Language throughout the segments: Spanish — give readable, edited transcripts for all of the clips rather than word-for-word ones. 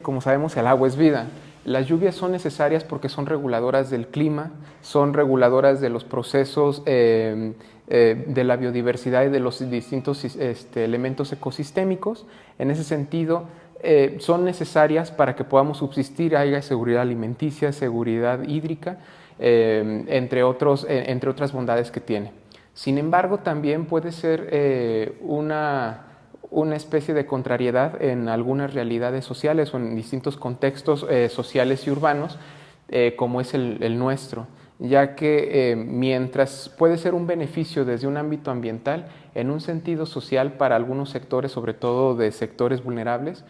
como sabemos, el agua es vida. Las lluvias son necesarias porque son reguladoras del clima, son reguladoras de los procesos de la biodiversidad y de los distintos elementos ecosistémicos. En ese sentido, son necesarias para que podamos subsistir, haya seguridad alimenticia, seguridad hídrica, entre otras bondades que tiene. Sin embargo, también puede ser una especie de contrariedad en algunas realidades sociales o en distintos contextos sociales y urbanos, como es el nuestro, ya que mientras puede ser un beneficio desde un ámbito ambiental, en un sentido social para algunos sectores, sobre todo de sectores vulnerables,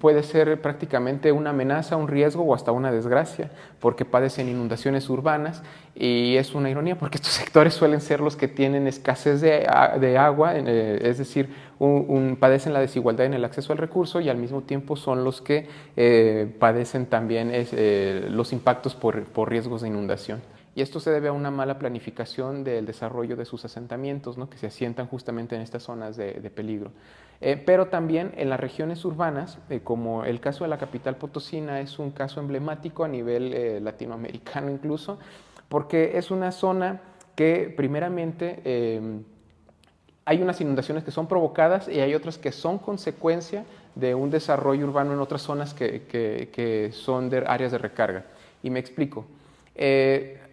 puede ser prácticamente una amenaza, un riesgo o hasta una desgracia, porque padecen inundaciones urbanas, y es una ironía porque estos sectores suelen ser los que tienen escasez de agua, es decir, padecen la desigualdad en el acceso al recurso, y al mismo tiempo son los que padecen también los impactos por riesgos de inundación. Y esto se debe a una mala planificación del desarrollo de sus asentamientos, ¿no?, que se asientan justamente en estas zonas de peligro. Pero también en las regiones urbanas, como el caso de la capital potosina, es un caso emblemático a nivel latinoamericano incluso, porque es una zona que primeramente hay unas inundaciones que son provocadas y hay otras que son consecuencia de un desarrollo urbano en otras zonas que son de áreas de recarga. Y me explico.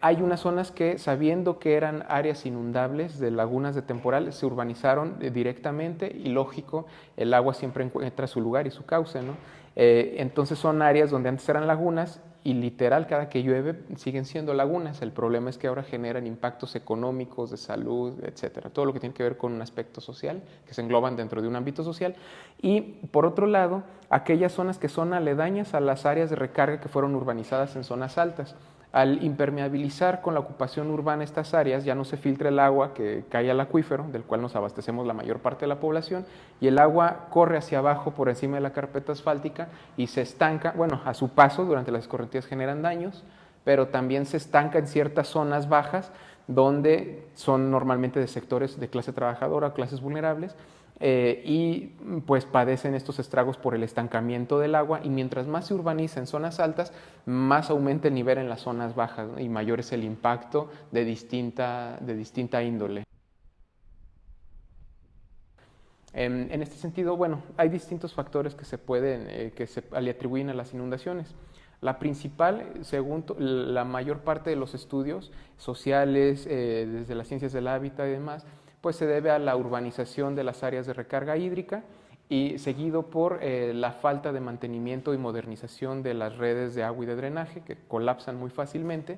Hay unas zonas que, sabiendo que eran áreas inundables de lagunas de temporal, se urbanizaron directamente, y lógico, el agua siempre encuentra su lugar y su cauce, ¿no? Entonces son áreas donde antes eran lagunas y literal cada que llueve siguen siendo lagunas. El problema es que ahora generan impactos económicos, de salud, etcétera. Todo lo que tiene que ver con un aspecto social, que se engloban dentro de un ámbito social. Y por otro lado, aquellas zonas que son aledañas a las áreas de recarga que fueron urbanizadas en zonas altas. Al impermeabilizar con la ocupación urbana estas áreas, ya no se filtra el agua que cae al acuífero, del cual nos abastecemos la mayor parte de la población, y el agua corre hacia abajo por encima de la carpeta asfáltica y se estanca. Bueno, a su paso durante las escorrentías generan daños, pero también se estanca en ciertas zonas bajas donde son normalmente de sectores de clase trabajadora o clases vulnerables, y pues padecen estos estragos por el estancamiento del agua, y mientras más se urbaniza en zonas altas, más aumenta el nivel en las zonas bajas, ¿no?, y mayor es el impacto de distinta índole. En este sentido, bueno, hay distintos factores que se le atribuyen a las inundaciones. La principal, según la mayor parte de los estudios sociales, desde las ciencias del hábitat y demás, pues se debe a la urbanización de las áreas de recarga hídrica, y seguido por la falta de mantenimiento y modernización de las redes de agua y de drenaje, que colapsan muy fácilmente,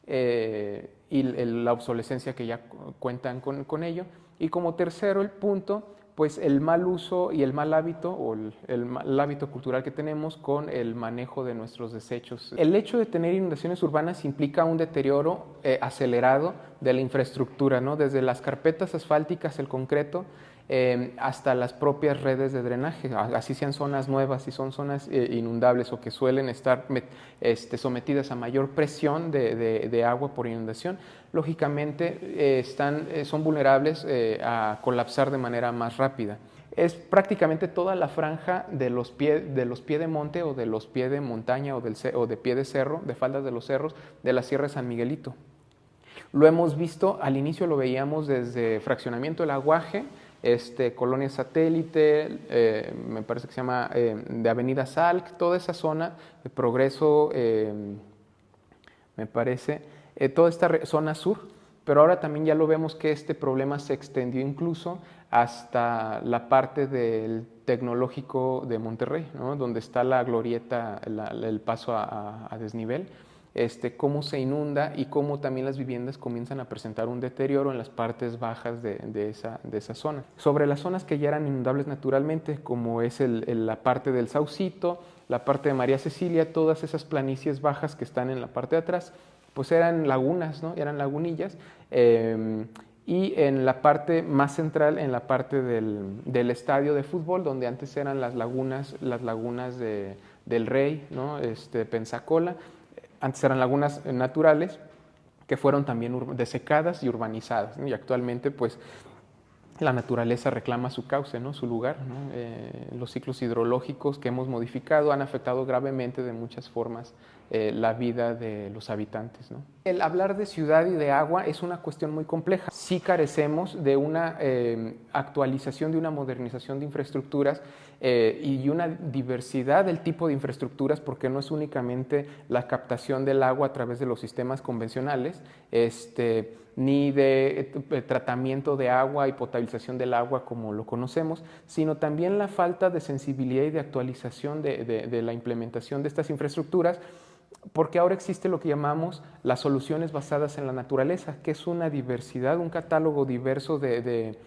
y la obsolescencia que ya cuentan con ello. Y como tercero el punto, pues el mal uso y el mal hábito, o el mal hábito cultural que tenemos con el manejo de nuestros desechos. El hecho de tener inundaciones urbanas implica un deterioro acelerado de la infraestructura, ¿no?, desde las carpetas asfálticas, el concreto, hasta las propias redes de drenaje, así sean zonas nuevas, si son zonas inundables o que suelen estar sometidas a mayor presión de agua por inundación, lógicamente son vulnerables a colapsar de manera más rápida. Es prácticamente toda la franja de los pies de monte, o de los pies de montaña, o de pie de cerro, de faldas de los cerros de la Sierra de San Miguelito. Lo hemos visto, al inicio lo veíamos desde Fraccionamiento El Aguaje, Colonia Satélite, me parece que se llama de Avenida Salc, toda esa zona de Progreso, me parece, toda esta zona sur, pero ahora también ya lo vemos que este problema se extendió incluso hasta la parte del Tecnológico de Monterrey, ¿no?, donde está la glorieta, el paso a desnivel. Cómo se inunda y cómo también las viviendas comienzan a presentar un deterioro en las partes bajas de esa zona. Sobre las zonas que ya eran inundables naturalmente, como es la parte del Saucito, la parte de María Cecilia, todas esas planicies bajas que están en la parte de atrás, pues eran lagunas, ¿no?, eran lagunillas. Y en la parte más central, en la parte del estadio de fútbol, donde antes eran las lagunas del Rey, ¿no?, Pensacola, antes eran lagunas naturales que fueron también desecadas y urbanizadas, ¿no?, y actualmente pues la naturaleza reclama su cauce, ¿no? Su lugar, ¿no? Los ciclos hidrológicos que hemos modificado han afectado gravemente de muchas formas la vida de los habitantes, ¿no? El hablar de ciudad y de agua es una cuestión muy compleja. Sí carecemos de una actualización, de una modernización de infraestructuras y una diversidad del tipo de infraestructuras, porque no es únicamente la captación del agua a través de los sistemas convencionales, ni de tratamiento de agua y potabilización del agua como lo conocemos, sino también la falta de sensibilidad y de actualización de la implementación de estas infraestructuras, porque ahora existe lo que llamamos las soluciones basadas en la naturaleza, que es una diversidad, un catálogo diverso de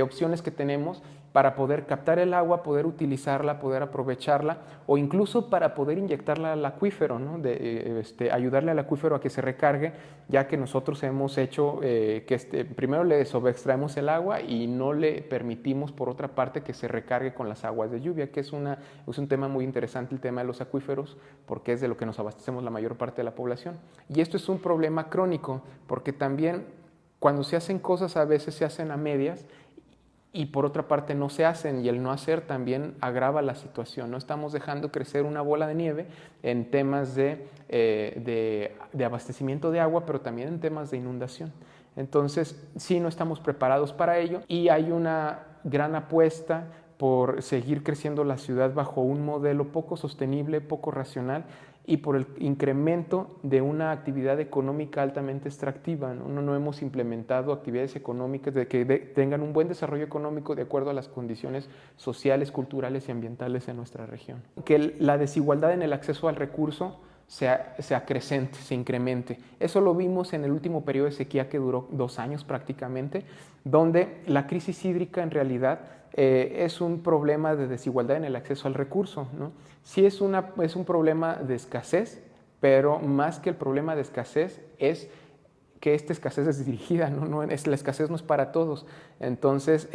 opciones que tenemos para poder captar el agua, poder utilizarla, poder aprovecharla o incluso para poder inyectarla al acuífero, ¿no? Ayudarle al acuífero a que se recargue, ya que nosotros hemos hecho que primero le sobreextraemos el agua y no le permitimos por otra parte que se recargue con las aguas de lluvia, que es un tema muy interesante, el tema de los acuíferos, porque es de lo que nos abastecemos la mayor parte de la población. Y esto es un problema crónico, porque también cuando se hacen cosas a veces se hacen a medias y por otra parte no se hacen, y el no hacer también agrava la situación. No estamos dejando crecer una bola de nieve en temas de abastecimiento de agua, pero también en temas de inundación. Entonces, sí, no estamos preparados para ello y hay una gran apuesta por seguir creciendo la ciudad bajo un modelo poco sostenible, poco racional y por el incremento de una actividad económica altamente extractiva, ¿no? No hemos implementado actividades económicas que tengan un buen desarrollo económico de acuerdo a las condiciones sociales, culturales y ambientales en nuestra región. Que la desigualdad en el acceso al recurso se acrecente, se incremente. Eso lo vimos en el último periodo de sequía que duró 2 años prácticamente, donde la crisis hídrica en realidad es un problema de desigualdad en el acceso al recurso, ¿no? Sí es un problema de escasez, pero más que el problema de escasez es que esta escasez es dirigida, ¿no? La escasez no es para todos. Entonces,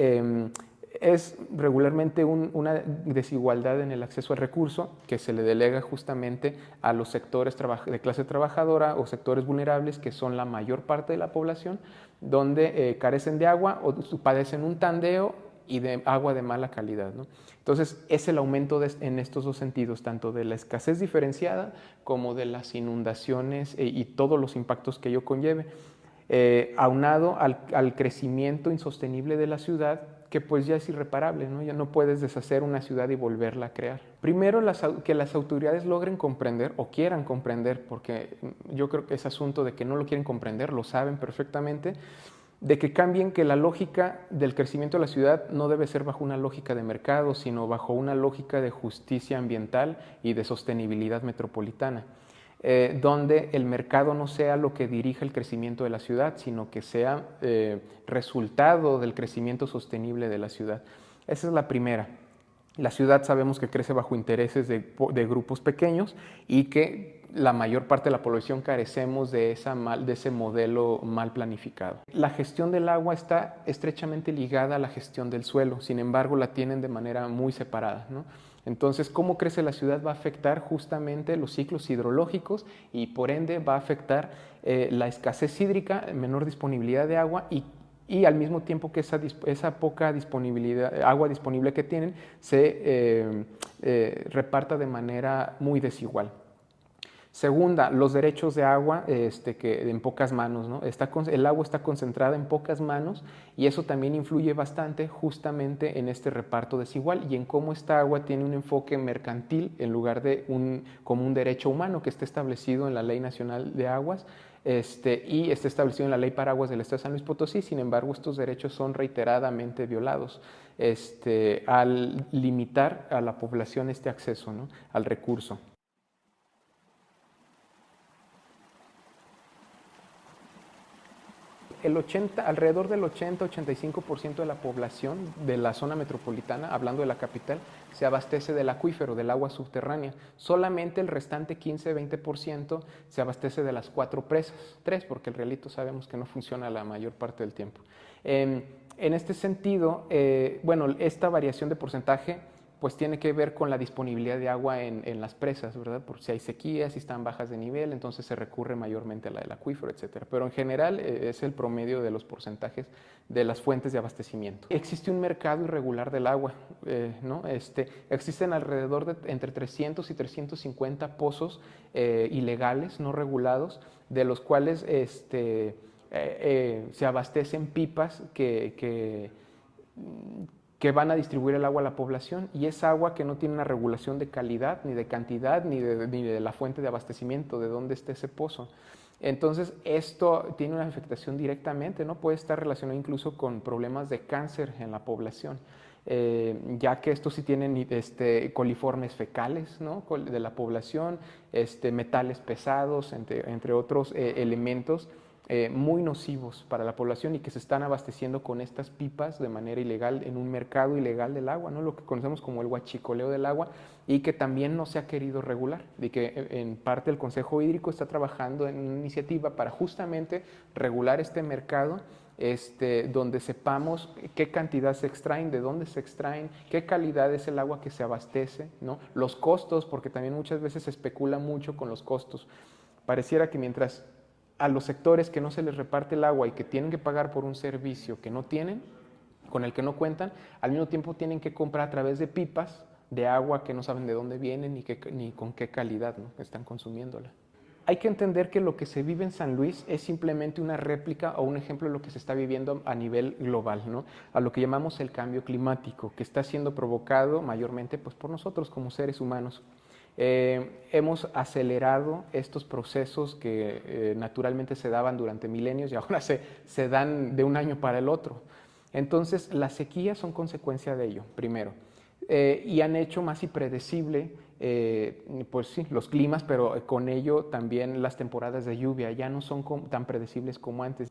es regularmente una desigualdad en el acceso al recurso que se le delega justamente a los sectores de clase trabajadora o sectores vulnerables, que son la mayor parte de la población, donde carecen de agua o padecen un tandeo y de agua de mala calidad, ¿no? Entonces, es el aumento en estos dos sentidos, tanto de la escasez diferenciada como de las inundaciones y todos los impactos que ello conlleve, aunado al crecimiento insostenible de la ciudad, que pues ya es irreparable, ¿no? Ya no puedes deshacer una ciudad y volverla a crear. Primero, que las autoridades logren comprender o quieran comprender, porque yo creo que es asunto de que no lo quieren comprender, lo saben perfectamente, de que cambien, que la lógica del crecimiento de la ciudad no debe ser bajo una lógica de mercado, sino bajo una lógica de justicia ambiental y de sostenibilidad metropolitana, donde el mercado no sea lo que dirija el crecimiento de la ciudad, sino que sea resultado del crecimiento sostenible de la ciudad. Esa es la primera. La ciudad sabemos que crece bajo intereses de grupos pequeños y que la mayor parte de la población carecemos de ese modelo mal planificado. La gestión del agua está estrechamente ligada a la gestión del suelo, sin embargo la tienen de manera muy separada, ¿no? Entonces, cómo crece la ciudad va a afectar justamente los ciclos hidrológicos y por ende va a afectar la escasez hídrica, menor disponibilidad de agua y al mismo tiempo que esa poca disponibilidad, agua disponible que tienen se reparta de manera muy desigual. Segunda, los derechos de agua que en pocas manos, ¿no? El agua está concentrada en pocas manos y eso también influye bastante justamente en este reparto desigual y en cómo esta agua tiene un enfoque mercantil en lugar de como un derecho humano que está establecido en la Ley Nacional de Aguas y está establecido en la Ley Paraguas del Estado de San Luis Potosí. Sin embargo, estos derechos son reiteradamente violados al limitar a la población este acceso, ¿no? Al recurso. Alrededor del 80-85% de la población de la zona metropolitana, hablando de la capital, se abastece del acuífero, del agua subterránea. Solamente el restante 15-20% se abastece de las 4 presas, 3 porque el rielito sabemos que no funciona la mayor parte del tiempo. En este sentido, esta variación de porcentaje pues tiene que ver con la disponibilidad de agua en las presas, ¿verdad? Por si hay sequías, si están bajas de nivel, entonces se recurre mayormente a la del acuífero, etcétera. Pero en general es el promedio de los porcentajes de las fuentes de abastecimiento. Existe un mercado irregular del agua, ¿no? Existen alrededor de entre 300 y 350 pozos ilegales, no regulados, de los cuales se abastecen pipas que van a distribuir el agua a la población, y es agua que no tiene una regulación de calidad, ni de cantidad, ni de la fuente de abastecimiento, de dónde esté ese pozo. Entonces, esto tiene una afectación directamente, ¿no? Puede estar relacionado incluso con problemas de cáncer en la población, ya que estos sí tienen coliformes fecales, ¿no? De la población, metales pesados, entre otros elementos muy nocivos para la población, y que se están abasteciendo con estas pipas de manera ilegal en un mercado ilegal del agua, ¿no? Lo que conocemos como el huachicoleo del agua, y que también no se ha querido regular, y que en parte el Consejo Hídrico está trabajando en una iniciativa para justamente regular este mercado, donde sepamos qué cantidad se extraen, de dónde se extraen, qué calidad es el agua que se abastece, ¿no? Los costos, porque también muchas veces se especula mucho con los costos. Pareciera que mientras a los sectores que no se les reparte el agua y que tienen que pagar por un servicio que no tienen, con el que no cuentan, al mismo tiempo tienen que comprar a través de pipas de agua que no saben de dónde vienen ni con qué calidad, ¿no? Están consumiéndola. Hay que entender que lo que se vive en San Luis es simplemente una réplica o un ejemplo de lo que se está viviendo a nivel global, ¿no? A lo que llamamos el cambio climático, que está siendo provocado mayormente pues, por nosotros como seres humanos. Hemos acelerado estos procesos que naturalmente se daban durante milenios y ahora se dan de un año para el otro. Entonces, las sequías son consecuencia de ello, primero. Y han hecho más impredecible, pues sí, los climas, pero con ello también las temporadas de lluvia ya no son tan predecibles como antes.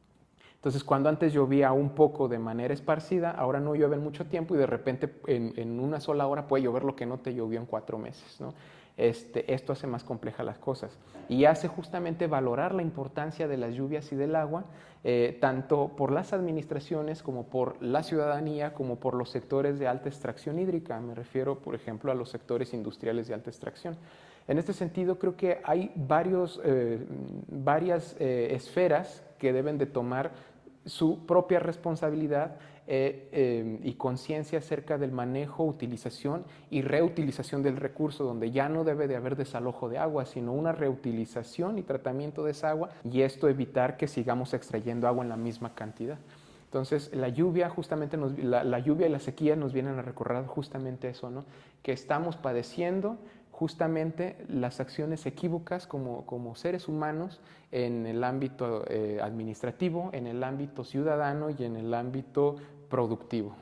Entonces, cuando antes llovía un poco de manera esparcida, ahora no llueve en mucho tiempo y de repente en una sola hora puede llover lo que no te llovió en 4 meses, ¿no? Esto hace más complejas las cosas y hace justamente valorar la importancia de las lluvias y del agua, tanto por las administraciones como por la ciudadanía, como por los sectores de alta extracción hídrica. Me refiero, por ejemplo, a los sectores industriales de alta extracción. En este sentido, creo que hay varias esferas que deben de tomar su propia responsabilidad y conciencia acerca del manejo, utilización y reutilización del recurso, donde ya no debe de haber desalojo de agua, sino una reutilización y tratamiento de esa agua, y esto evitar que sigamos extrayendo agua en la misma cantidad. Entonces, la lluvia justamente la lluvia y la sequía nos vienen a recordar justamente eso, ¿no? Que estamos padeciendo justamente las acciones equívocas como seres humanos en el ámbito administrativo, en el ámbito ciudadano y en el ámbito productivo.